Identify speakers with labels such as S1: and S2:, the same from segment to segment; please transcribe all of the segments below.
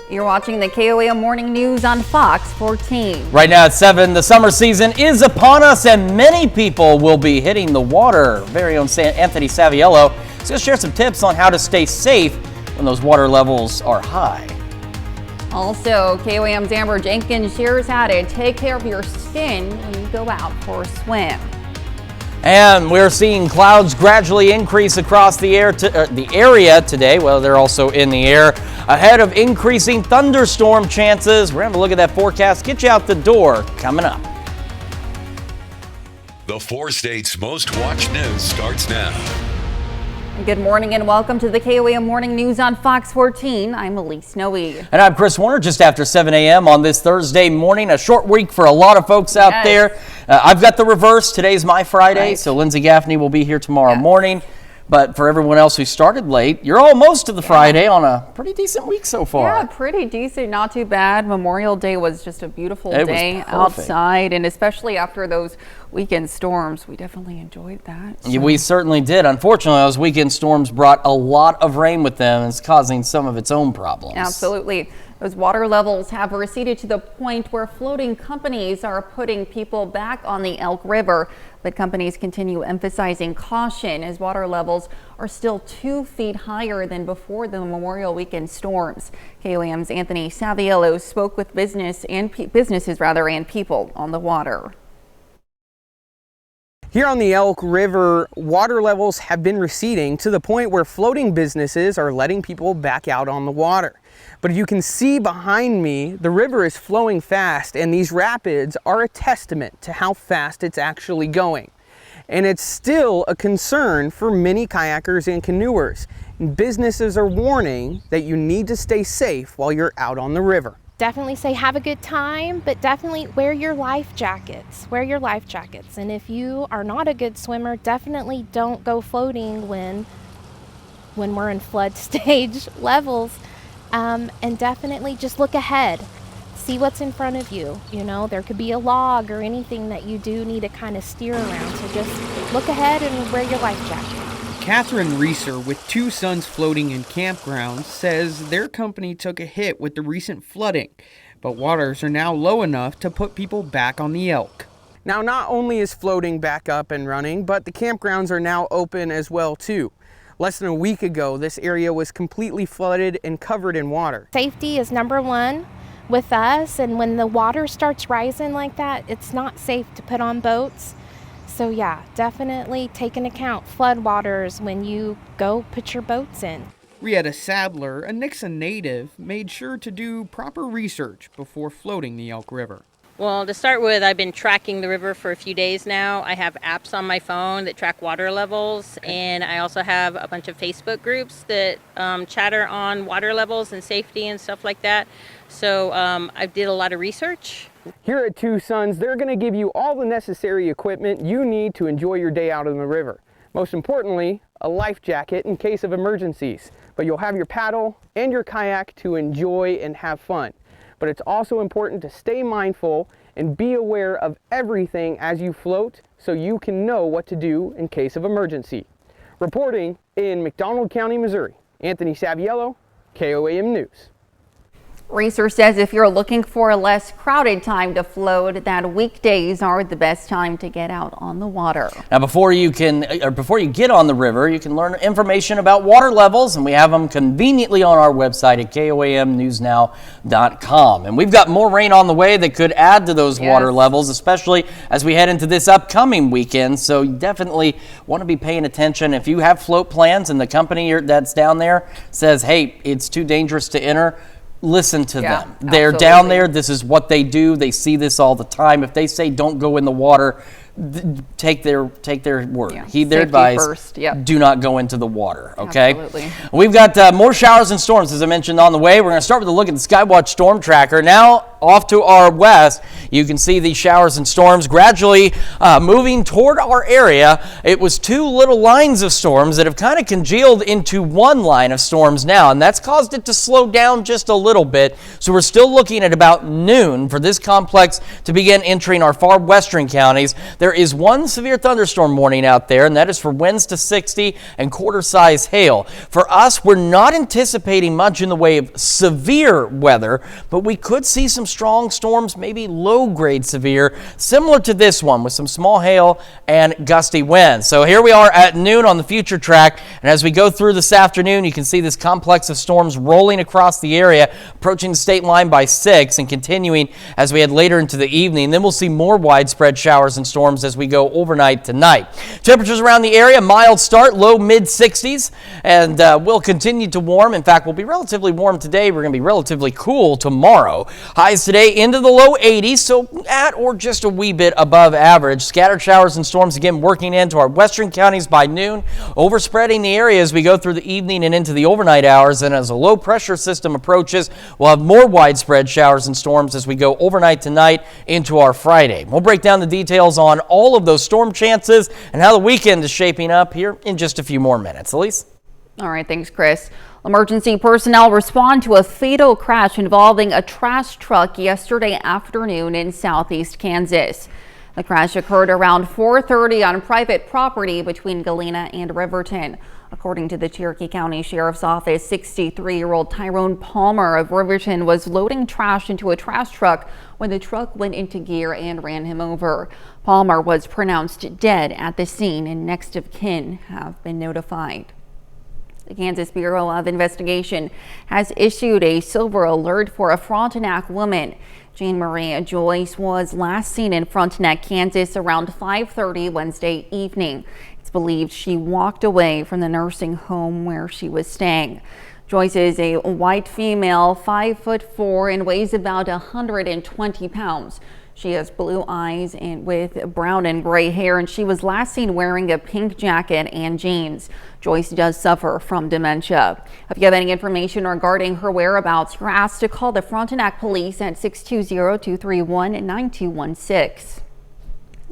S1: You're watching the KOAM Morning News on Fox 14.
S2: Right now at 7, the summer season is upon us and many people will be hitting the water. Very own Anthony Saviello is going to share some tips on how to stay safe when those water levels are high.
S1: Also, KOAM's Amber Jenkins shares how to take care of your skin when you go out for a swim.
S2: And we're seeing clouds gradually increase across the area today. Well, they're also in the air ahead of increasing thunderstorm chances. We're going to look at that forecast, get you out the door coming up.
S3: The 4 states' most watched news starts now.
S1: Good morning and welcome to the KOAM Morning News on Fox 14. I'm Elise Noe.
S2: And I'm Chris Warner, just after 7 a.m. on this Thursday morning. A short week for a lot of folks out there. I've got the reverse. Today's my Friday, so Lindsay Gaffney will be here tomorrow morning. But for everyone else who started late, you're almost to the Friday on a pretty decent week so far.
S1: Yeah, pretty decent, not too bad. Memorial Day was just a beautiful day outside, and especially after those weekend storms, we definitely enjoyed that. So.
S2: Yeah, we certainly did. Unfortunately, those weekend storms brought a lot of rain with them, and it's causing some of its own problems.
S1: Absolutely. Those water levels have receded to the point where floating companies are putting people back on the Elk River, but companies continue emphasizing caution as water levels are still 2 feet higher than before the Memorial Weekend storms. KOAM's Anthony Saviello spoke with businesses and people on the water.
S4: Here on the Elk River, water levels have been receding to the point where floating businesses are letting people back out on the water. But you can see behind me, the river is flowing fast, and these rapids are a testament to how fast it's actually going. And it's still a concern for many kayakers and canoers. And businesses are warning that you need to stay safe while you're out on the river.
S5: Definitely say have a good time, but definitely wear your life jackets. Wear your life jackets. And if you are not a good swimmer, definitely don't go floating when we're in flood stage levels. And definitely just look ahead. See what's in front of you. You know, there could be a log or anything that you do need to kind of steer around. So just look ahead and wear your life jacket.
S4: Catherine Reeser, with 2 sons floating in campgrounds, says their company took a hit with the recent flooding, but waters are now low enough to put people back on the Elk. Now, not only is floating back up and running, but the campgrounds are now open as well too. Less than a week ago, this area was completely flooded and covered in water.
S5: Safety is number one with us, and when the water starts rising like that, it's not safe to put on boats. So yeah, definitely take into account floodwaters when you go put your boats in.
S4: Rietta Sadler, a Nixon native, made sure to do proper research before floating the Elk River.
S6: Well, to start with, I've been tracking the river for a few days now. I have apps on my phone that track water levels, and I also have a bunch of Facebook groups that chatter on water levels and safety and stuff like that. So I did a lot of research.
S4: Here at 2 Sons, they're going to give you all the necessary equipment you need to enjoy your day out on the river. Most importantly, a life jacket in case of emergencies. But you'll have your paddle and your kayak to enjoy and have fun. But it's also important to stay mindful and be aware of everything as you float so you can know what to do in case of emergency. Reporting in McDonald County, Missouri, Anthony Saviello, KOAM News.
S1: Research says if you're looking for a less crowded time to float, that weekdays are the best time to get out on the water.
S2: Now, before you get on the river, you can learn information about water levels, and we have them conveniently on our website at KOAMnewsnow.com. And we've got more rain on the way that could add to those water levels, especially as we head into this upcoming weekend. So you definitely want to be paying attention. If you have float plans and the company that's down there says, hey, it's too dangerous to enter, listen to them. They're down there. This is what they do. They see this all the time. If they say don't go in the water, take their word. Heed their advice. First. Do not go into the water. Okay.
S1: Absolutely.
S2: We've got more showers and storms, as I mentioned, on the way. We're going to start with a look at the Skywatch Storm Tracker. Now, off to our west, you can see these showers and storms gradually moving toward our area. It was two little lines of storms that have kind of congealed into one line of storms now, and that's caused it to slow down just a little bit. So we're still looking at about noon for this complex to begin entering our far western counties. There is one severe thunderstorm warning out there, and that is for winds to 60 and quarter-size hail. For us, we're not anticipating much in the way of severe weather, but we could see some strong storms, maybe low-grade severe, similar to this one with some small hail and gusty winds. So here we are at noon on the future track, and as we go through this afternoon, you can see this complex of storms rolling across the area, approaching the state line by 6 and continuing as we head later into the evening. Then we'll see more widespread showers and storms as we go overnight tonight. Temperatures around the area, mild start, low mid-60s, and we'll continue to warm. In fact, we'll be relatively warm today. We're going to be relatively cool tomorrow. Highs today into the low 80s, so at or just a wee bit above average. Scattered showers and storms again working into our western counties by noon, overspreading the area as we go through the evening and into the overnight hours. And as a low pressure system approaches, we'll have more widespread showers and storms as we go overnight tonight into our Friday. We'll break down the details on all of those storm chances and how the weekend is shaping up here in just a few more minutes. Elise?
S1: All right, thanks, Chris. Emergency personnel respond to a fatal crash involving a trash truck yesterday afternoon in southeast Kansas. The crash occurred around 4:30 on private property between Galena and Riverton. According to the Cherokee County Sheriff's Office, 63-year-old Tyrone Palmer of Riverton was loading trash into a trash truck when the truck went into gear and ran him over. Palmer was pronounced dead at the scene, and next of kin have been notified. The Kansas Bureau of Investigation has issued a silver alert for a Frontenac woman. Jean Marie Joyce was last seen in Frontenac, Kansas around 5:30 Wednesday evening. It's believed she walked away from the nursing home where she was staying. Joyce is a white female, 5'4", and weighs about 120 pounds. She has blue eyes and with brown and gray hair, and she was last seen wearing a pink jacket and jeans. Joyce does suffer from dementia. If you have any information regarding her whereabouts, you're asked to call the Frontenac Police at 620-231-9216.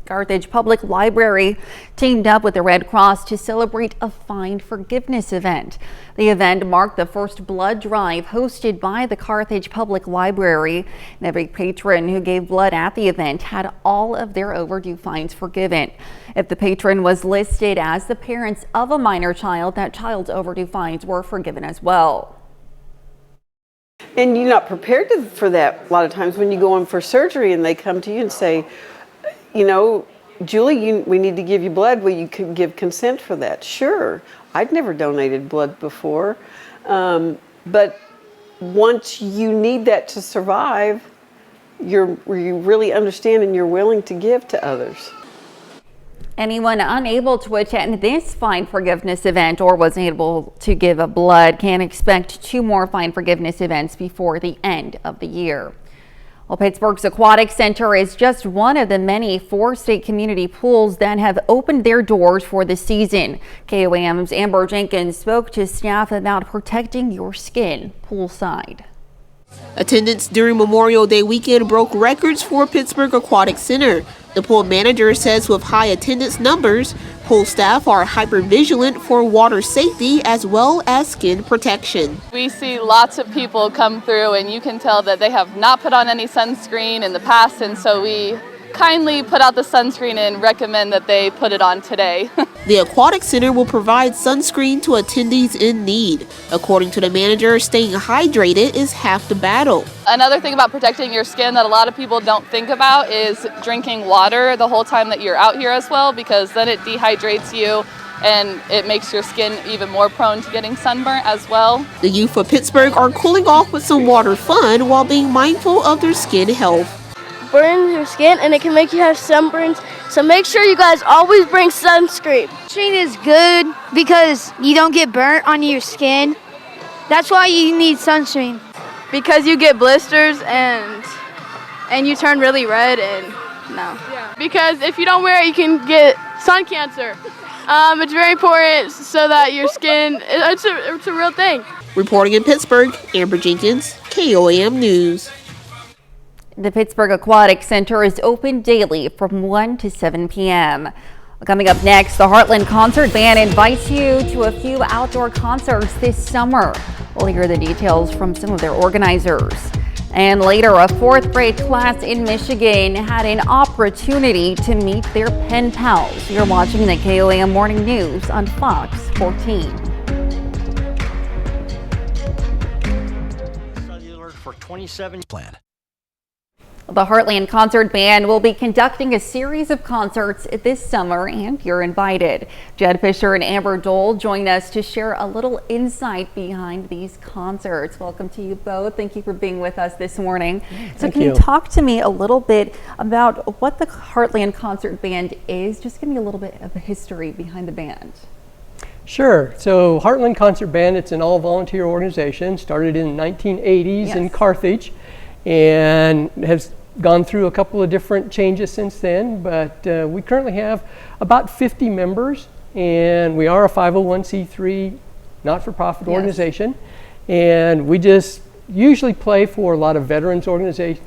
S1: Carthage Public Library teamed up with the Red Cross to celebrate a Find Forgiveness event. The event marked the first blood drive hosted by the Carthage Public Library, and every patron who gave blood at the event had all of their overdue fines forgiven. If the patron was listed as the parents of a minor child, that child's overdue fines were forgiven as well.
S7: And you're not prepared for that a lot of times when you go in for surgery and they come to you and say, you know, Julie, we need to give you blood. Will you give consent for that? Sure. I'd never donated blood before. But once you need that to survive, you really understand and you're willing to give to others.
S1: Anyone unable to attend this Find Forgiveness event or was able to give a blood can expect 2 more Find Forgiveness events before the end of the year. Well, Pittsburgh's Aquatic Center is just one of the many 4 state community pools that have opened their doors for the season. KOAM's Amber Jenkins spoke to staff about protecting your skin poolside.
S8: Attendance during Memorial Day weekend broke records for Pittsburgh Aquatic Center. The pool manager says with high attendance numbers, pool staff are hyper-vigilant for water safety as well as skin protection.
S9: We see lots of people come through and you can tell that they have not put on any sunscreen in the past, and so we kindly put out the sunscreen and recommend that they put it on today.
S8: The Aquatic Center will provide sunscreen to attendees in need. According to the manager, staying hydrated is half the battle.
S9: Another thing about protecting your skin that a lot of people don't think about is drinking water the whole time that you're out here as well, because then it dehydrates you and it makes your skin even more prone to getting sunburnt as well.
S8: The youth of Pittsburgh are cooling off with some water fun while being mindful of their skin health.
S10: Burns your skin and it can make you have sunburns, so make sure you guys always bring sunscreen.
S11: Sunscreen is good because you don't get burnt on your skin. That's why you need sunscreen.
S10: Because you get blisters and you turn really red and no.
S9: Yeah. Because if you don't wear it, you can get sun cancer. It's very important so that your skin, it's a real thing.
S8: Reporting in Pittsburgh, Amber Jenkins, KOAM News.
S1: The Pittsburgh Aquatic Center is open daily from 1 to 7 p.m. Coming up next, the Heartland Concert Band invites you to a few outdoor concerts this summer. We'll hear the details from some of their organizers. And later, a 4th grade class in Michigan had an opportunity to meet their pen pals. You're watching the KOAM Morning News on Fox 14.
S12: For 27 plan.
S1: The Heartland Concert Band will be conducting a series of concerts this summer, and you're invited. Jed Fisher and Amber Dole join us to share a little insight behind these concerts. Welcome to you both. Thank you for being with us this morning. So can you talk to me a little bit about what the Heartland Concert Band is? Just give me a little bit of a history behind the band.
S13: Sure. So Heartland Concert Band, it's an all-volunteer organization, started in the 1980s in Carthage, and has gone through a couple of different changes since then, but we currently have about 50 members, and we are a 501c3 not-for-profit organization, and we just usually play for a lot of veterans organization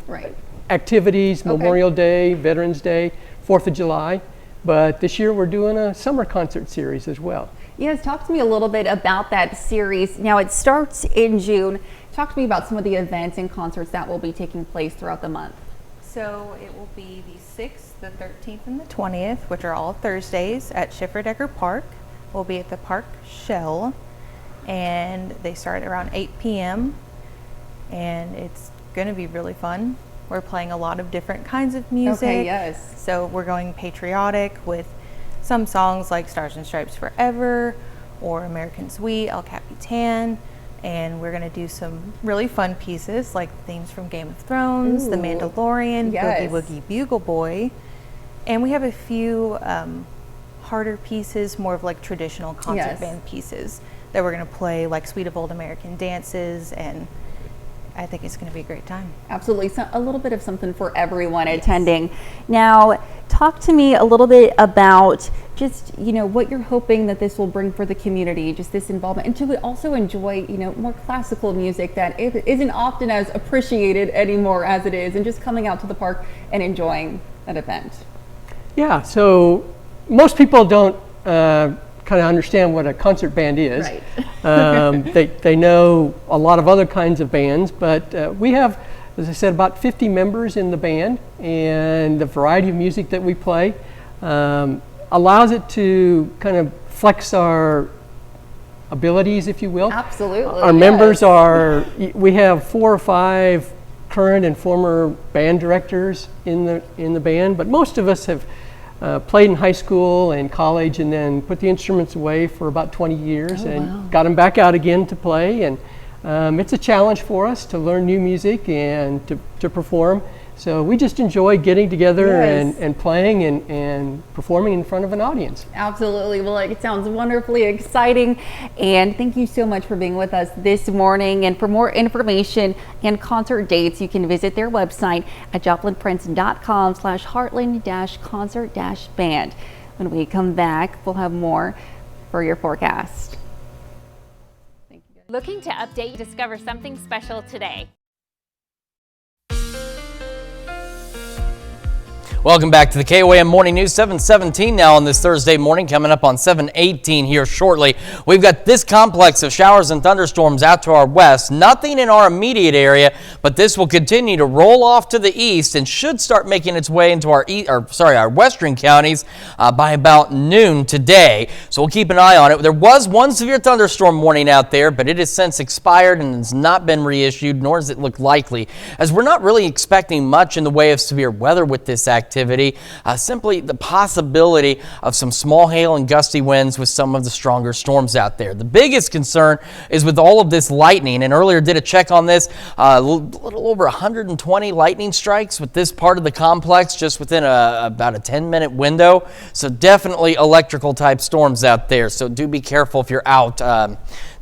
S13: activities, Memorial Day, Veterans Day, 4th of July, but this year we're doing a summer concert series as well.
S1: Yes, talk to me a little bit about that series. Now it starts in June. Talk to me about some of the events and concerts that will be taking place throughout the month.
S14: So it will be the 6th, the 13th, and the 20th, which are all Thursdays at Schiffer-Decker Park. We'll be at the Park Shell, and they start around 8 p.m. and it's going to be really fun. We're playing a lot of different kinds of music.
S1: Okay, yes.
S14: So we're going patriotic with some songs like Stars and Stripes Forever or American Sweet, El Capitan, and we're going to do some really fun pieces like themes from Game of Thrones, The Mandalorian, Boogie Woogie Bugle Boy, and we have a few harder pieces, more of like traditional concert band pieces that we're going to play, like Suite of Old American Dances, and I think it's going to be a great time.
S1: Absolutely. So a little bit of something for everyone attending. Now, talk to me a little bit about just, what you're hoping that this will bring for the community, just this involvement, and to also enjoy, more classical music that isn't often as appreciated anymore as it is, and just coming out to the park and enjoying that event.
S13: Yeah, so most people don't kind of understand what a concert band is. They know a lot of other kinds of bands, but we have, as I said, about 50 members in the band, and the variety of music that we play allows it to kind of flex our abilities, if you will.
S1: Absolutely.
S13: Our members we have 4 or 5 current and former band directors in the band, but most of us have played in high school and college, and then put the instruments away for about 20 years and got them back out again to play. And it's a challenge for us to learn new music and to perform. So we just enjoy getting together and playing and performing in front of an audience.
S1: Absolutely. Well, it sounds wonderfully exciting. And thank you so much for being with us this morning. And for more information and concert dates, you can visit their website at joplinprince.com/heartland-concert-band. When we come back, we'll have more for your forecast.
S15: Looking to update, discover something special today.
S2: Welcome back to the KOAM Morning News. 7:17 now on this Thursday morning. Coming up on 7:18 here shortly. We've got this complex of showers and thunderstorms out to our west. Nothing in our immediate area, but this will continue to roll off to the east and should start making its way into our western counties by about noon today. So we'll keep an eye on it. There was one severe thunderstorm warning out there, but it has since expired and has not been reissued, nor does it look likely, as we're not really expecting much in the way of severe weather with this activity. Simply the possibility of some small hail and gusty winds with some of the stronger storms out there. The biggest concern is with all of this lightning, and earlier did a check on this, a little over 120 lightning strikes with this part of the complex just within about a 10-minute window. So definitely electrical type storms out there. So do be careful if you're out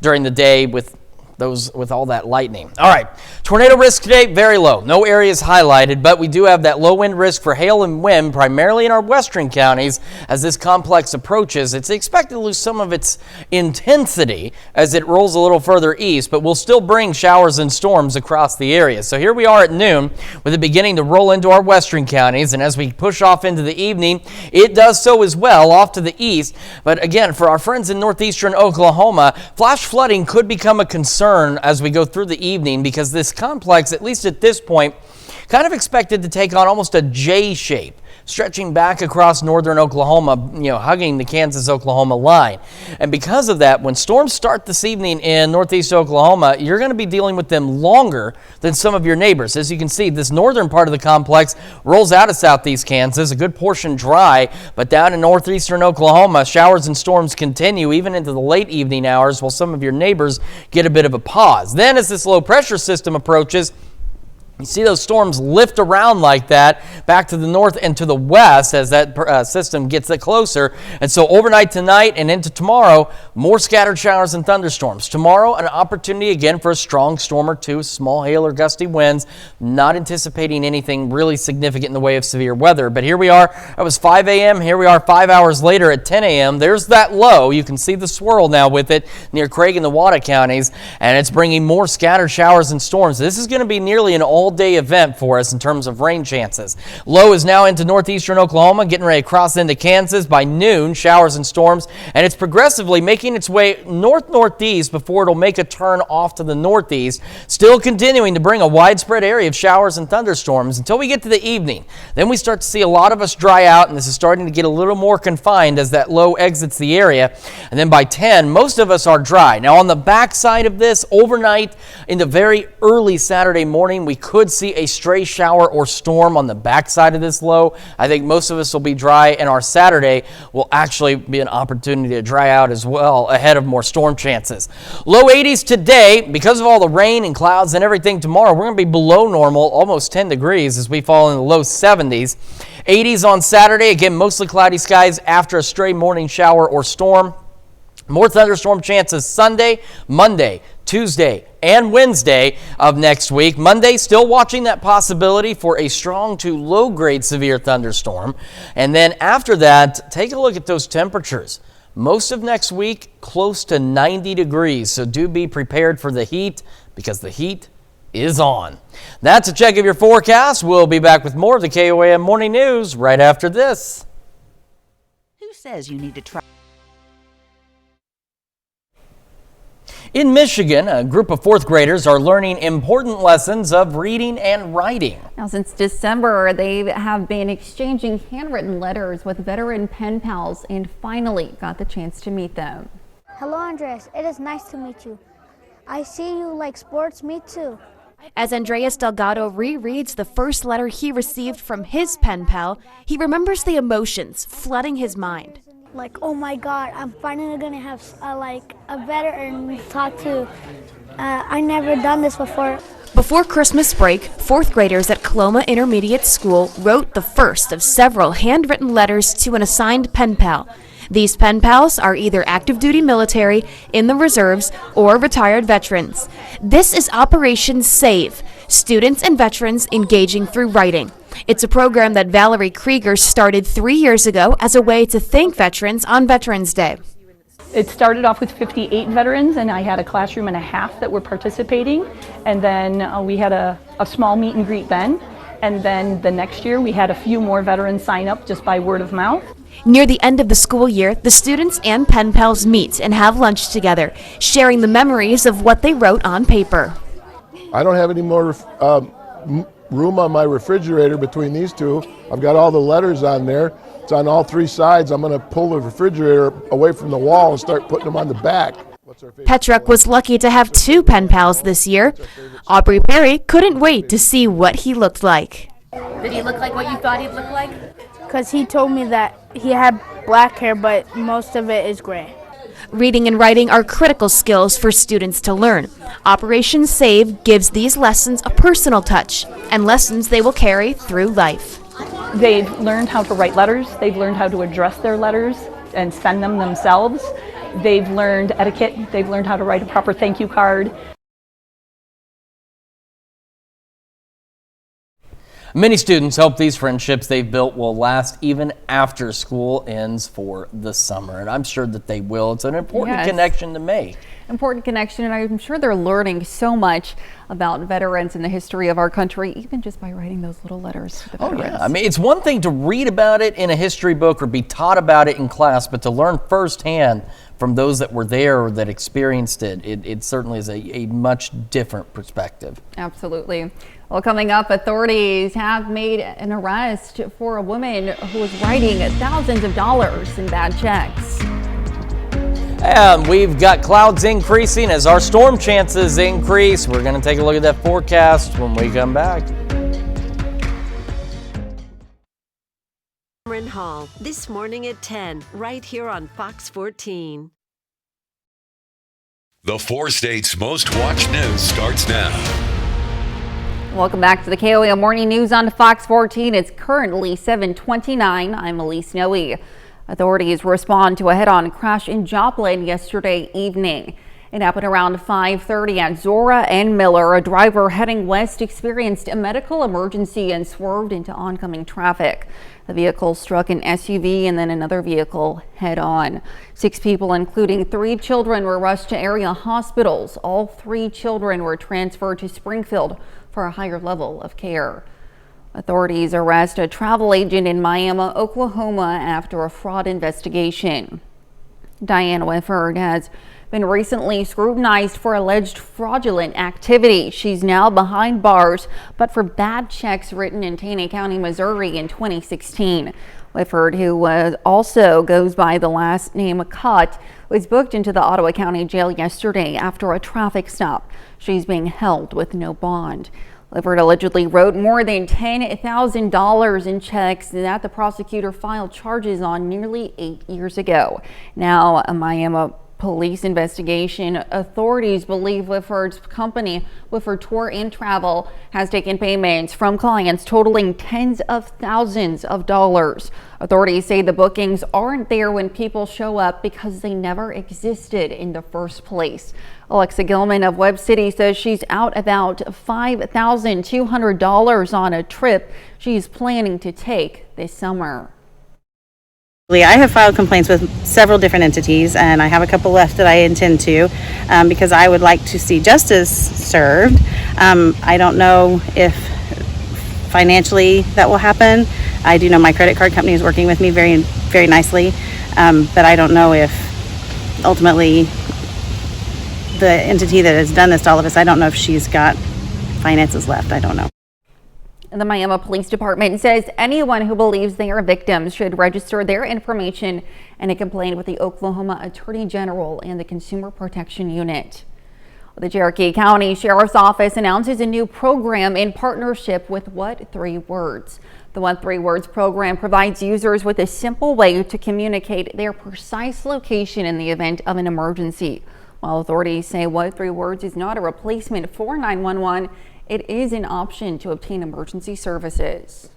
S2: during the day with those with all that lightning. All right, tornado risk today, very low. No areas highlighted, but we do have that low wind risk for hail and wind, primarily in our western counties. As this complex approaches, it's expected to lose some of its intensity as it rolls a little further east, but will still bring showers and storms across the area. So here we are at noon with it beginning to roll into our western counties, and as we push off into the evening, it does so as well off to the east. But again, for our friends in northeastern Oklahoma, flash flooding could become a concern as we go through the evening, because this complex, at least at this point, kind of expected to take on almost a J shape, stretching back across northern Oklahoma, hugging the Kansas-Oklahoma line. And because of that, when storms start this evening in northeast Oklahoma, you're going to be dealing with them longer than some of your neighbors. As you can see, this northern part of the complex rolls out of southeast Kansas, a good portion dry, but down in northeastern Oklahoma, showers and storms continue even into the late evening hours, while some of your neighbors get a bit of a pause. Then as this low pressure system approaches, you see those storms lift around like that back to the north and to the west as that system gets closer. And so overnight tonight and into tomorrow, more scattered showers and thunderstorms. Tomorrow, an opportunity again for a strong storm or two, small hail or gusty winds. Not anticipating anything really significant in the way of severe weather. But here we are. It was 5 a.m. Here we are 5 hours later at 10 a.m. There's that low. You can see the swirl now with it near Craig and the Wada counties, and it's bringing more scattered showers and storms. This is going to be nearly an all-day event for us in terms of rain chances. Low is now into northeastern Oklahoma, getting ready to cross into Kansas. By noon, showers and storms, and it's progressively making its way north-northeast before it'll make a turn off to the northeast, still continuing to bring a widespread area of showers and thunderstorms until we get to the evening. Then we start to see a lot of us dry out, and this is starting to get a little more confined as that low exits the area. And then by 10, most of us are dry. Now on the backside of this, overnight into very early Saturday morning, we could see a stray shower or storm on the backside of this low. I think most of us will be dry, and our Saturday will actually be an opportunity to dry out as well ahead of more storm chances. Low 80s today. Because of all the rain and clouds and everything tomorrow, we're going to be below normal, almost 10 degrees as we fall in the low 70s. 80s on Saturday, again, mostly cloudy skies after a stray morning shower or storm. More thunderstorm chances Sunday, Monday, Tuesday, and Wednesday of next week. Monday, still watching that possibility for a strong to low-grade severe thunderstorm. And then after that, take a look at those temperatures. Most of next week, close to 90 degrees. So do be prepared for the heat, because the heat is on. That's a check of your forecast. We'll be back with more of the KOAM Morning News right after this.
S16: Who says you need to try?
S2: In Michigan, a group of fourth graders are learning important lessons of reading and writing.
S1: Now, since December, they have been exchanging handwritten letters with veteran pen pals and finally got the chance to meet them.
S10: Hello, Andres. It is nice to meet you. I see you like sports. Me too.
S17: As Andreas Delgado rereads the first letter he received from his pen pal, he remembers the emotions flooding his mind.
S10: Like, oh my God, I'm finally gonna have a veteran talk to. I never done this before.
S17: Before Christmas break, fourth graders at Coloma Intermediate School wrote the first of several handwritten letters to an assigned pen pal. These pen pals are either active duty military, in the reserves, or retired veterans. This is Operation SAVE, students and veterans engaging through writing. It's a program that Valerie Krieger started 3 years ago as a way to thank veterans on Veterans Day.
S18: It started off with 58 veterans, and I had a classroom and a half that were participating. And then we had a small meet and greet then. And then the next year we had a few more veterans sign up just by word of mouth.
S17: Near the end of the school year, the students and pen pals meet and have lunch together, sharing the memories of what they wrote on paper.
S19: I don't have any more room on my refrigerator between these two. I've got all the letters on there. It's on all three sides. I'm going to pull the refrigerator away from the wall and start putting them on the back.
S17: Petruk was lucky to have 2 pen pals this year. Aubrey Perry couldn't wait to see what he looked like.
S11: Did he look like what you thought he'd look like?
S10: Because he told me that he had black hair, but most of it is gray.
S17: Reading and writing are critical skills for students to learn. Operation SAVE gives these lessons a personal touch and lessons they will carry through life.
S18: They've learned how to write letters. They've learned how to address their letters and send them themselves. They've learned etiquette. They've learned how to write a proper thank you card.
S2: Many students hope these friendships they've built will last even after school ends for the summer, and I'm sure that they will. It's an important connection to make.
S1: Important connection, and I'm sure they're learning so much about veterans and the history of our country, even just by writing those little letters to the veterans.
S2: Oh, yeah. I mean, it's one thing to read about it in a history book or be taught about it in class, but to learn firsthand from those that were there or that experienced it, it certainly is a much different perspective.
S1: Absolutely. Well, coming up, authorities have made an arrest for a woman who was writing thousands of dollars in bad checks.
S2: And we've got clouds increasing as our storm chances increase. We're going to take a look at that forecast when we come back.
S20: Cameron Hall, this morning at 10, right here on Fox 14.
S3: The 4 states' most watched news starts now.
S1: Welcome back to the KOAM Morning News on Fox 14. It's currently 7:29. I'm Elise Noe. Authorities respond to a head-on crash in Joplin yesterday evening. It happened around 5:30 at Zora and Miller. A driver heading west experienced a medical emergency and swerved into oncoming traffic. The vehicle struck an SUV and then another vehicle head-on. 6 people, including 3 children, were rushed to area hospitals. All 3 children were transferred to Springfield for a higher level of care. Authorities arrest a travel agent in Miami, Oklahoma after a fraud investigation. Diane Whifford has been recently scrutinized for alleged fraudulent activity. She's now behind bars, but for bad checks written in Taney County, Missouri in 2016. Whifford, who also goes by the last name Cutt, was booked into the Ottawa County Jail yesterday after a traffic stop. She's being held with no bond. Whifford allegedly wrote more than $10,000 in checks that the prosecutor filed charges on nearly 8 years ago. Now, a Miami police investigation. Authorities believe Whifford's company, Whifford Tour and Travel, has taken payments from clients totaling tens of thousands of dollars. Authorities say the bookings aren't there when people show up because they never existed in the first place. Alexa Gilman of Webb City says she's out about $5,200 on a trip she's planning to take this summer.
S21: I have filed complaints with several different entities, and I have a couple left that I intend to, because I would like to see justice served. I don't know if financially that will happen. I do know my credit card company is working with me very, very nicely, but I don't know if ultimately the entity that has done this to all of us, I don't know if she's got finances left. I don't know.
S1: The Miami Police Department says anyone who believes they are victims should register their information and a complaint with the Oklahoma Attorney General and the Consumer Protection Unit. The Cherokee County Sheriff's Office announces a new program in partnership with What 3 Words. The What 3 Words program provides users with a simple way to communicate their precise location in the event of an emergency. While authorities say What 3 Words is not a replacement for 911, it is an option to obtain emergency services.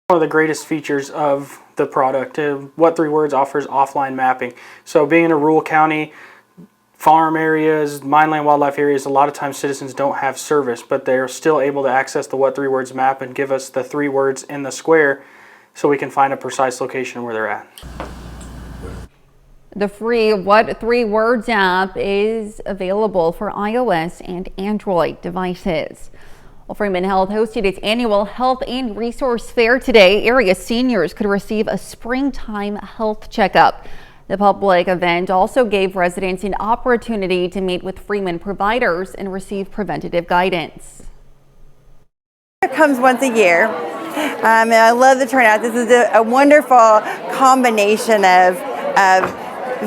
S22: One of the greatest features of the product, What 3 Words offers offline mapping. So being in a rural county, farm areas, mineland wildlife areas, a lot of times citizens don't have service, but they're still able to access the What 3 Words map and give us the 3 words in the square so we can find a precise location where they're at.
S1: The free What 3 Words app is available for iOS and Android devices. Well, Freeman Health hosted its annual Health and Resource Fair today. Area seniors could receive a springtime health checkup. The public event also gave residents an opportunity to meet with Freeman providers and receive preventative guidance.
S23: It comes once a year, and I love the turnout. This is a wonderful combination of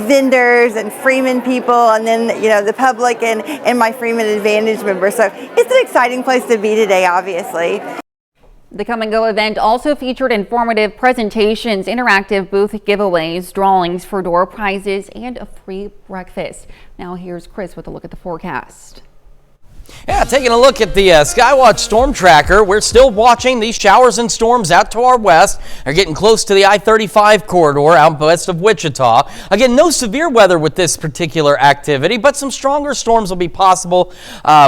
S23: vendors and Freeman people, and then the public and my Freeman Advantage members. So it's an exciting place to be today, obviously.
S1: The Come and Go event also featured informative presentations, interactive booth giveaways, drawings for door prizes, and a free breakfast. Now here's Chris with a look at the forecast.
S2: Yeah, taking a look at the Skywatch Storm Tracker, we're still watching these showers and storms out to our west. They're getting close to the I-35 corridor out west of Wichita. Again, no severe weather with this particular activity, but some stronger storms will be possible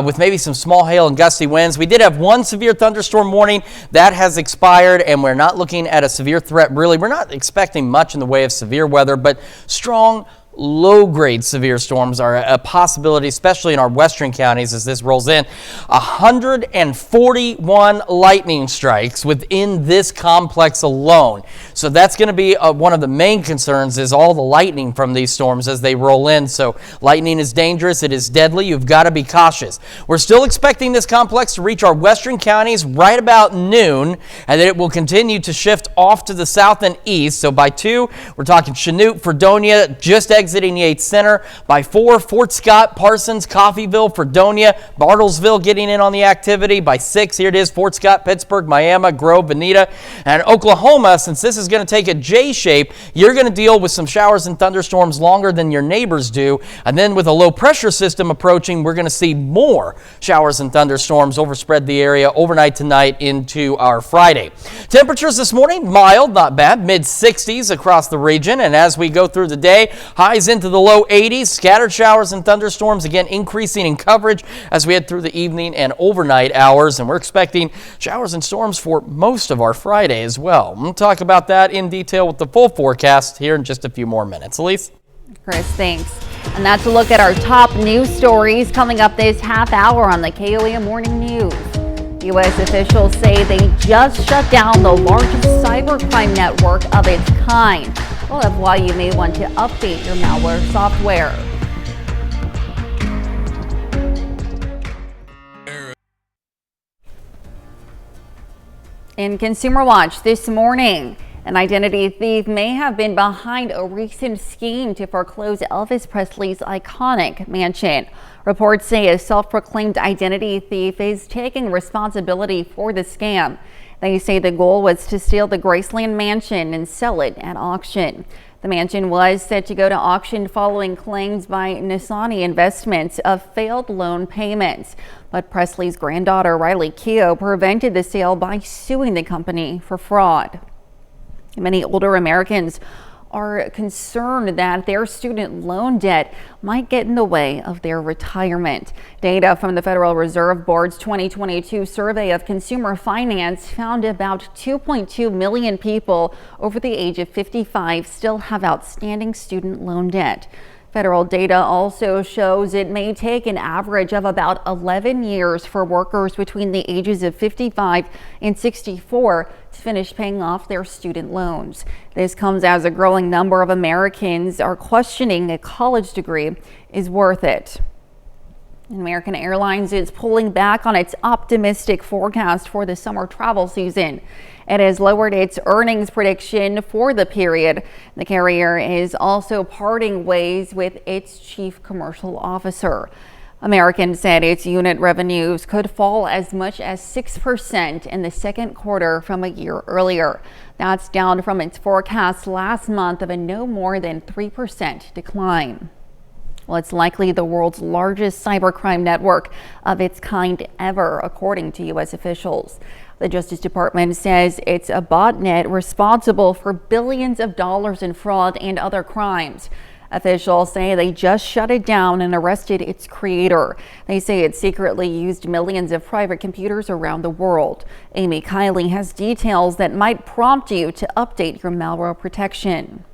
S2: with maybe some small hail and gusty winds. We did have one severe thunderstorm warning that has expired, and we're not looking at a severe threat really. We're not expecting much in the way of severe weather, but strong low-grade severe storms are a possibility, especially in our western counties as this rolls in. 141 lightning strikes within this complex alone. So that's going to be one of the main concerns, is all the lightning from these storms as they roll in. So lightning is dangerous. It is deadly. You've got to be cautious. We're still expecting this complex to reach our western counties right about noon, and then it will continue to shift off to the south and east. So by 2, we're talking Chanute, Fredonia, just exiting Yates Center. By 4, Fort Scott, Parsons, Coffeyville, Fredonia, Bartlesville getting in on the activity. By 6, here it is, Fort Scott, Pittsburgh, Miami, Grove, Veneta, and Oklahoma. Since this is going to take a J shape, you're going to deal with some showers and thunderstorms longer than your neighbors do. And then with a low pressure system approaching, we're going to see more showers and thunderstorms overspread the area overnight tonight into our Friday. Temperatures this morning, mild, not bad, mid-60s across the region. And as we go through the day, highs into the low 80s, scattered showers and thunderstorms again increasing in coverage as we head through the evening and overnight hours, and we're expecting showers and storms for most of our Friday as well. We'll talk about that in detail with the full forecast here in just a few more minutes. Elise?
S1: Chris, thanks. And that's a look at our top news stories coming up this half hour on the KOAM Morning News. U.S. officials say they just shut down the largest cybercrime network of its kind. We'll have why you may want to update your malware software. In Consumer Watch this morning, an identity thief may have been behind a recent scheme to foreclose Elvis Presley's iconic mansion. Reports say a self-proclaimed identity thief is taking responsibility for the scam. They say the goal was to steal the Graceland mansion and sell it at auction. The mansion was set to go to auction following claims by Nisani Investments of failed loan payments. But Presley's granddaughter, Riley Keough, prevented the sale by suing the company for fraud. Many older Americans are concerned that their student loan debt might get in the way of their retirement. Data from the Federal Reserve Board's 2022 survey of consumer finance found about 2.2 million people over the age of 55 still have outstanding student loan debt. Federal data also shows it may take an average of about 11 years for workers between the ages of 55 and 64 to finish paying off their student loans. This comes as a growing number of Americans are questioning a college degree is worth it. American Airlines is pulling back on its optimistic forecast for the summer travel season. It has lowered its earnings prediction for the period. The carrier is also parting ways with its chief commercial officer. American said its unit revenues could fall as much as 6% in the second quarter from a year earlier. That's down from its forecast last month of a no more than 3% decline. Well, it's likely the world's largest cybercrime network of its kind ever, according to U.S. officials. The Justice Department says it's a botnet responsible for billions of dollars in fraud and other crimes. Officials say they just shut it down and arrested its creator. They say it secretly used millions of private computers around the world. Amy Kiley has details that might prompt you to update your malware protection.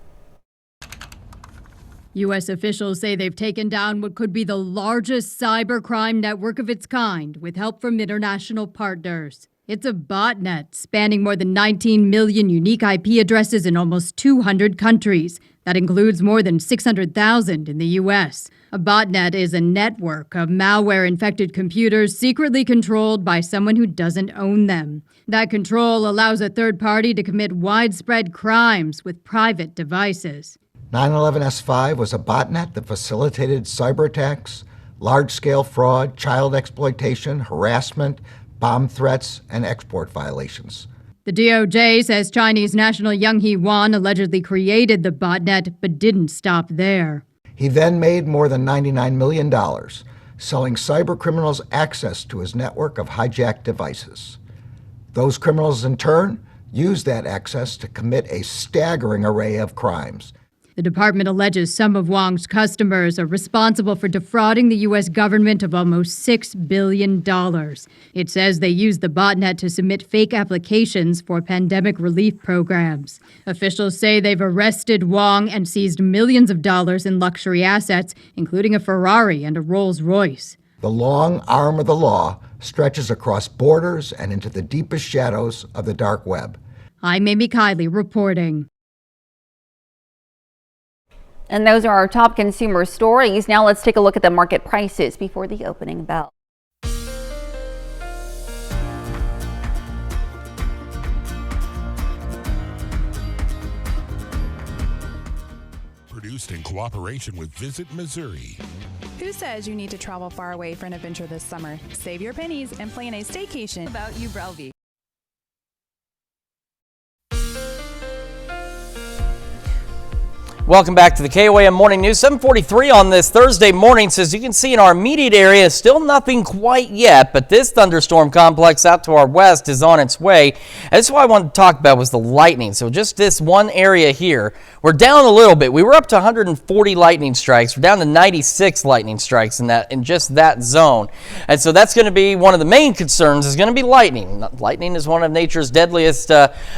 S4: U.S. officials say they've taken down what could be the largest cybercrime network of its kind with help from international partners. It's a botnet spanning more than 19 million unique IP addresses in almost 200 countries. That includes more than 600,000 in the U.S. A botnet is a network of malware-infected computers secretly controlled by someone who doesn't own them. That control allows a third party to commit widespread crimes with private devices.
S5: 9/11 was a botnet that facilitated cyber attacks, large-scale fraud, child exploitation, harassment, bomb threats, and export violations.
S4: The DOJ says Chinese national Yang He-wan allegedly created the botnet but didn't stop there.
S5: He then made more than $99 million selling cyber criminals access to his network of hijacked devices. Those criminals, in turn, use that access to commit a staggering array of crimes.
S4: The department alleges some of Wong's customers are responsible for defrauding the U.S. government of almost $6 billion. It says they used the botnet to submit fake applications for pandemic relief programs. Officials say they've arrested Wong and seized millions of dollars in luxury assets, including a Ferrari and a Rolls-Royce.
S5: The long arm of the law stretches across borders and into the deepest shadows of the dark web.
S4: I'm Amy Kiley reporting.
S1: And those are our top consumer stories. Now let's take a look at the market prices before the opening bell.
S6: Produced in cooperation with Visit Missouri.
S7: Who says you need to travel far away for an adventure this summer? Save your pennies and plan a staycation about Ubrelvy.
S2: Welcome back to the KOAM Morning News. 7:43 on this Thursday morning. So as you can see in our immediate area, still nothing quite yet, but this thunderstorm complex out to our west is on its way. And that's what I wanted to talk about was the lightning. So just this one area here, we're down a little bit. We were up to 140 lightning strikes. We're down to 96 lightning strikes in just that zone. And so that's going to be one of the main concerns is going to be lightning. Lightning is one of nature's deadliest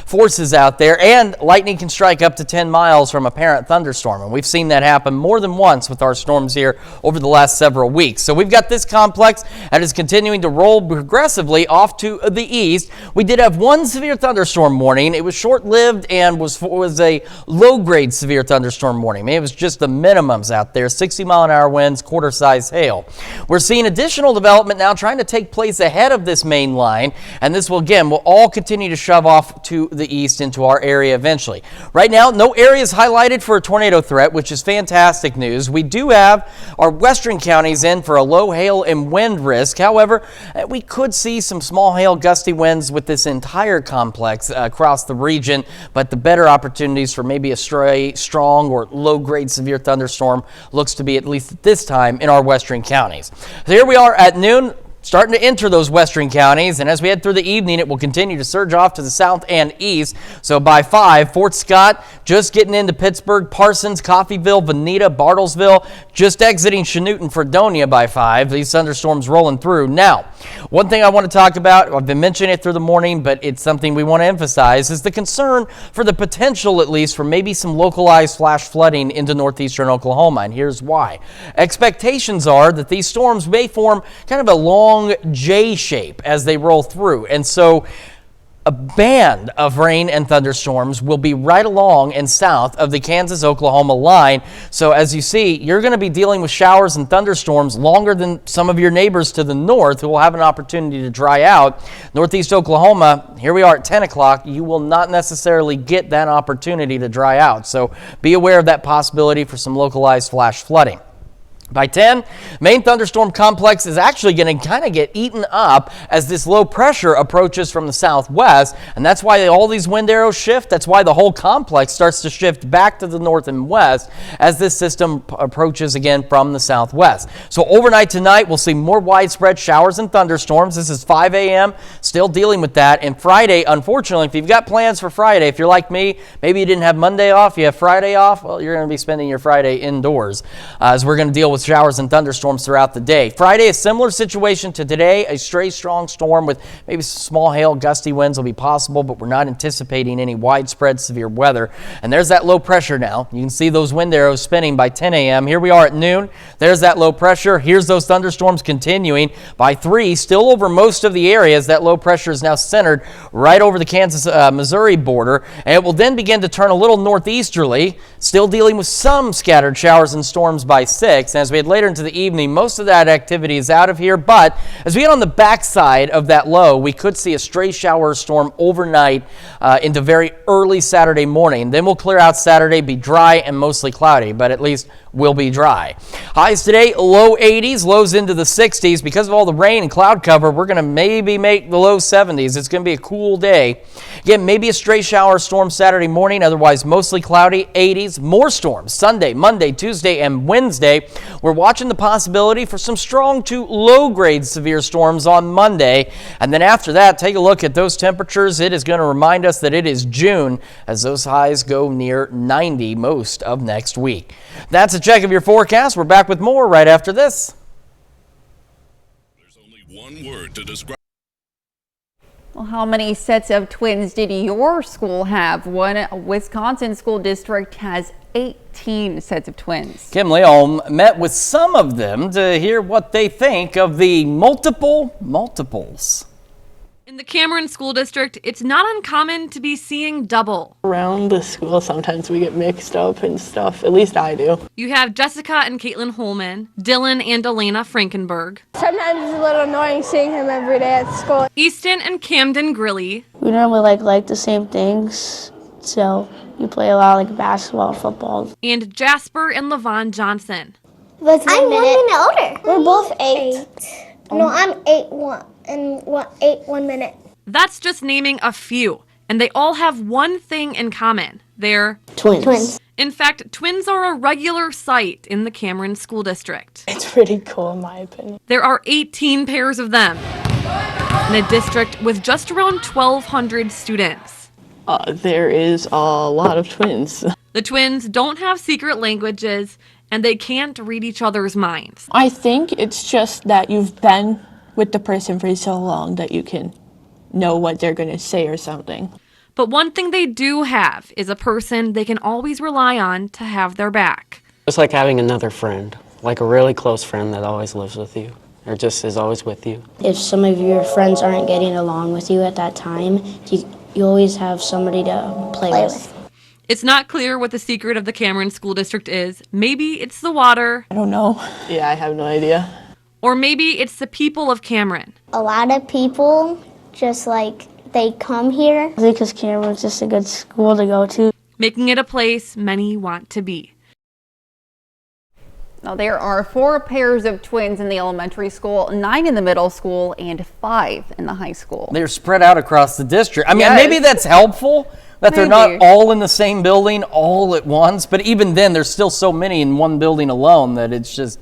S2: forces out there, and lightning can strike up to 10 miles from a parent thunderstorm, and we've seen that happen more than once with our storms here over the last several weeks. So we've got this complex that is continuing to roll progressively off to the east. We did have one severe thunderstorm warning. It was short-lived and was a low-grade severe thunderstorm warning. I mean, it was just the minimums out there, 60-mile-an-hour winds, quarter-size hail. We're seeing additional development now trying to take place ahead of this main line, and this will all continue to shove off to the east into our area eventually. Right now, no areas highlighted for a tornado threat, which is fantastic news. We do have our western counties in for a low hail and wind risk. However, we could see some small hail gusty winds with this entire complex across the region, but the better opportunities for maybe a stray, strong or low-grade severe thunderstorm looks to be, at least at this time, in our western counties. So here we are at noon, starting to enter those western counties, and as we head through the evening, it will continue to surge off to the south and east. So by 5, Fort Scott just getting into Pittsburgh, Parsons, Coffeyville, Veneta, Bartlesville, just exiting Chanute and Fredonia by 5. These thunderstorms rolling through. Now, one thing I want to talk about, I've been mentioning it through the morning, but it's something we want to emphasize, is the concern for the potential, at least, for maybe some localized flash flooding into northeastern Oklahoma, and here's why. Expectations are that these storms may form kind of a long J shape as they roll through, and so a band of rain and thunderstorms will be right along and south of the Kansas-Oklahoma line. So as you see, you're going to be dealing with showers and thunderstorms longer than some of your neighbors to the north who will have an opportunity to dry out. Northeast Oklahoma, here we are at 10 o'clock, you will not necessarily get that opportunity to dry out. So be aware of that possibility for some localized flash flooding. By 10, main thunderstorm complex is actually going to kind of get eaten up as this low pressure approaches from the southwest, and that's why all these wind arrows shift. That's why the whole complex starts to shift back to the north and west as this system approaches again from the southwest. So overnight tonight, we'll see more widespread showers and thunderstorms. This is 5 a.m., still dealing with that. And Friday, unfortunately, if you've got plans for Friday, if you're like me, maybe you didn't have Monday off, you have Friday off, well, you're going to be spending your Friday indoors as we're going to deal with showers and thunderstorms throughout the day. Friday, a similar situation to today, a stray strong storm with maybe some small hail, gusty winds will be possible, but we're not anticipating any widespread severe weather. And there's that low pressure now. You can see those wind arrows spinning by 10 a.m. Here we are at noon. There's that low pressure. Here's those thunderstorms continuing. By 3, still over most of the areas, that low pressure is now centered right over the Kansas-Missouri border, and it will then begin to turn a little northeasterly, still dealing with some scattered showers and storms by 6. And as we head later into the evening, most of that activity is out of here, but as we get on the backside of that low, we could see a stray shower storm overnight into very early Saturday morning. Then we'll clear out Saturday, be dry and mostly cloudy, but at least will be dry. Highs today, low 80s, lows into the 60s. Because of all the rain and cloud cover, we're going to maybe make the low 70s. It's going to be a cool day. Again, maybe a stray shower or storm Saturday morning, otherwise mostly cloudy, 80s. More storms Sunday, Monday, Tuesday, and Wednesday. We're watching the possibility for some strong to low-grade severe storms on Monday. And then after that, take a look at those temperatures. It is going to remind us that it is June as those highs go near 90 most of next week. That's a check of your forecast. We're back with more right after this.
S6: There's only one word to describe.
S1: Well, how many sets of twins did your school have? One Wisconsin school district has 18 sets of twins.
S2: Kim Leholm met with some of them to hear what they think of the multiples.
S8: In the Cameron School District, it's not uncommon to be seeing double.
S9: Around the school, sometimes we get mixed up and stuff. At least I do.
S8: You have Jessica and Caitlin Holman, Dylan and Elena Frankenberg,
S10: Sometimes it's a little annoying seeing him every day at school.
S8: Easton and Camden Grilly,
S12: We normally like the same things, so we play a lot like basketball and football.
S8: and Jasper and Levon Johnson.
S10: I'm 1 minute older. We're both 8. No, I'm 8 1 minute.
S8: That's just naming a few, and they all have one thing in common. They're
S12: Twins.
S8: In fact, twins are a regular sight in the Cameron School District.
S9: It's pretty cool in my opinion.
S8: There are 18 pairs of them in a district with just around 1,200 students.
S9: There is a lot of twins.
S8: The twins don't have secret languages, and they can't read each other's minds.
S9: I think it's just that you've been with the person for so long that you can know what they're going to say or something.
S8: But one thing they do have is a person they can always rely on to have their back.
S24: It's like having another friend, like a really close friend that always lives with you, or just is always with you.
S12: If some of your friends aren't getting along with you at that time, you always have somebody to play with.
S8: It's not clear what the secret of the Cameron School District is. Maybe it's the water.
S9: I don't know. Yeah, I have no idea.
S8: Or maybe it's the people of Cameron.
S10: A lot of people just they come here.
S12: I think because Cameron's just a good school to go to.
S8: Making it a place many want to be.
S1: Now, there are 4 pairs of twins in the elementary school, 9 in the middle school, and 5 in the high school.
S2: They're spread out across the district. I mean,
S1: Yes.
S2: maybe that's helpful that they're not
S1: Maybe.
S2: all in the same building all at once. But even then, there's still so many in one building alone that it's just,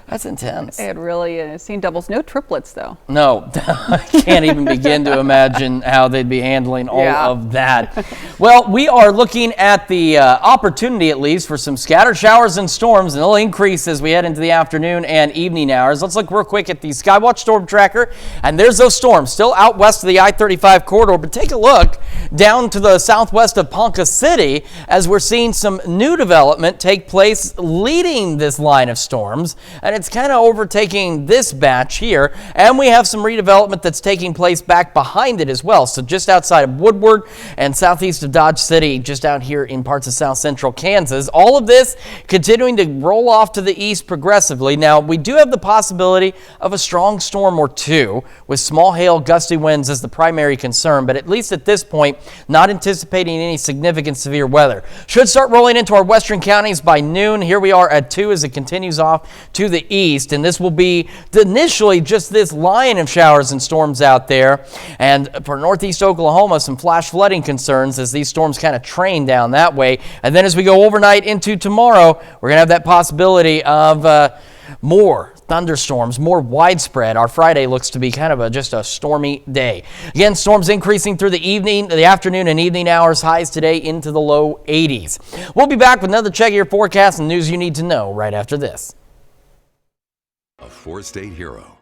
S2: that's intense.
S1: It really is. Seen doubles, no triplets though.
S2: No, I can't even begin to imagine how they'd be handling all of that. Well, we are looking at the opportunity, at least, for some scattered showers and storms, and they'll increase as we head into the afternoon and evening hours. Let's look real quick at the Skywatch Storm Tracker, and there's those storms still out west of the I-35 corridor, but take a look down to the southwest of Ponca City as we're seeing some new development take place leading this line of storms, and it's kind of overtaking this batch here, and we have some redevelopment that's taking place back behind it as well. So just outside of Woodward and southeast of Dodge City, just out here in parts of south central Kansas. All of this continuing to roll off to the east progressively. Now, we do have the possibility of a strong storm or two with small hail, gusty winds as the primary concern, but at least at this point, not anticipating any significant severe weather. Should start rolling into our western counties by noon. Here we are at 2 as it continues off to the east, and this will be initially just this line of showers and storms out there. And for northeast Oklahoma, some flash flooding concerns as these storms kind of train down that way. And then as we go overnight into tomorrow, we're going to have that possibility of more thunderstorms, more widespread. Our Friday looks to be kind of just a stormy day. Again, storms increasing through the afternoon and evening hours. Highs today into the low 80s. We'll be back with another check of your forecast and news you need to know right after this.
S3: A 4-state hero.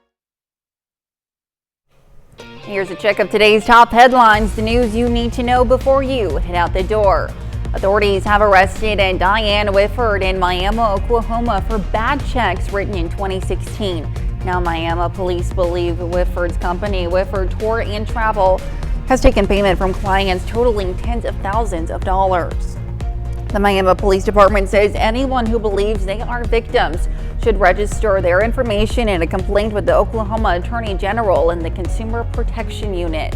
S1: Here's a check of today's top headlines, the news you need to know before you head out the door. Authorities have arrested Diane Whifford in Miami, Oklahoma for bad checks written in 2016. Now Miami police believe Whifford's company, Whifford Tour and Travel, has taken payment from clients totaling tens of thousands of dollars. The Miami Police Department says anyone who believes they are victims should register their information in a complaint with the Oklahoma Attorney General and the Consumer Protection Unit.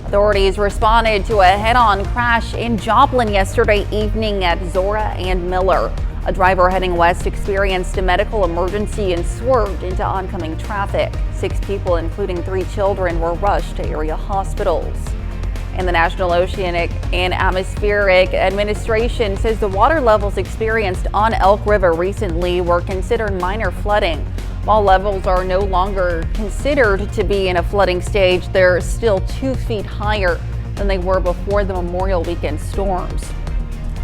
S1: Authorities responded to a head-on crash in Joplin yesterday evening at Zora and Miller. A driver heading west experienced a medical emergency and swerved into oncoming traffic. 6 people, including 3 children, were rushed to area hospitals. And the National Oceanic and Atmospheric Administration says the water levels experienced on Elk River recently were considered minor flooding. While levels are no longer considered to be in a flooding stage, they're still 2 feet higher than they were before the Memorial Weekend storms.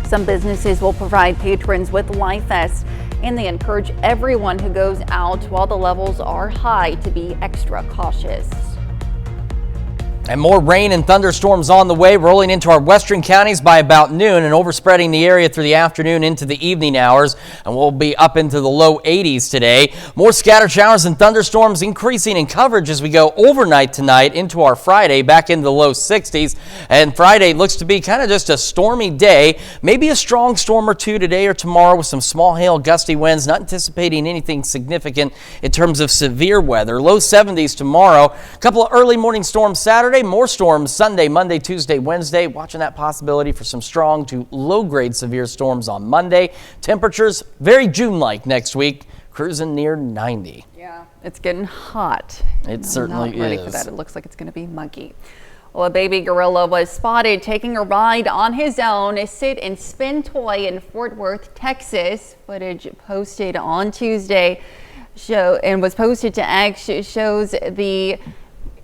S1: Some businesses will provide patrons with life vests, and they encourage everyone who goes out while the levels are high to be extra cautious.
S2: And more rain and thunderstorms on the way, rolling into our western counties by about noon and overspreading the area through the afternoon into the evening hours. And we'll be up into the low 80s today. More scattered showers and thunderstorms increasing in coverage as we go overnight tonight into our Friday, back into the low 60s. And Friday looks to be kind of just a stormy day. Maybe a strong storm or two today or tomorrow with some small hail, gusty winds. Not anticipating anything significant in terms of severe weather. Low 70s tomorrow. A couple of early morning storms Saturday. More storms Sunday, Monday, Tuesday, Wednesday. Watching that possibility for some strong to low-grade severe storms on Monday. Temperatures very June-like next week, cruising near 90.
S1: Yeah, it's getting hot.
S2: It certainly
S1: is. Not ready
S2: is.
S1: for that. It looks like it's going to be muggy. Well, a baby gorilla was spotted taking a ride on his own, a sit and spin toy in Fort Worth, Texas. Footage posted on Tuesday was posted to X shows the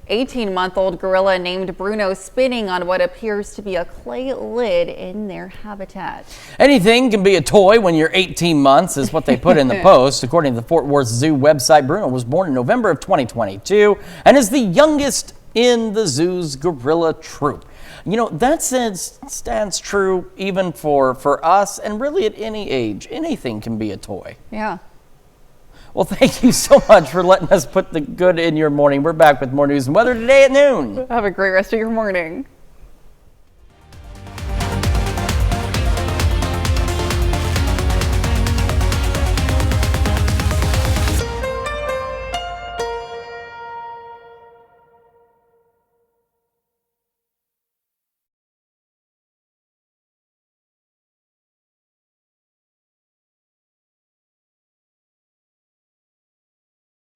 S1: 18-month-old gorilla named Bruno spinning on what appears to be a clay lid in their habitat.
S2: Anything can be a toy when you're 18 months is what they put in the post. According to the Fort Worth Zoo website, Bruno was born in November of 2022 and is the youngest in the zoo's gorilla troop. You know, that stands true even for us, and really at any age. Anything can be a toy.
S1: Yeah.
S2: Well, thank you so much for letting us put the good in your morning. We're back with more news and weather today at noon.
S1: Have a great rest of your morning.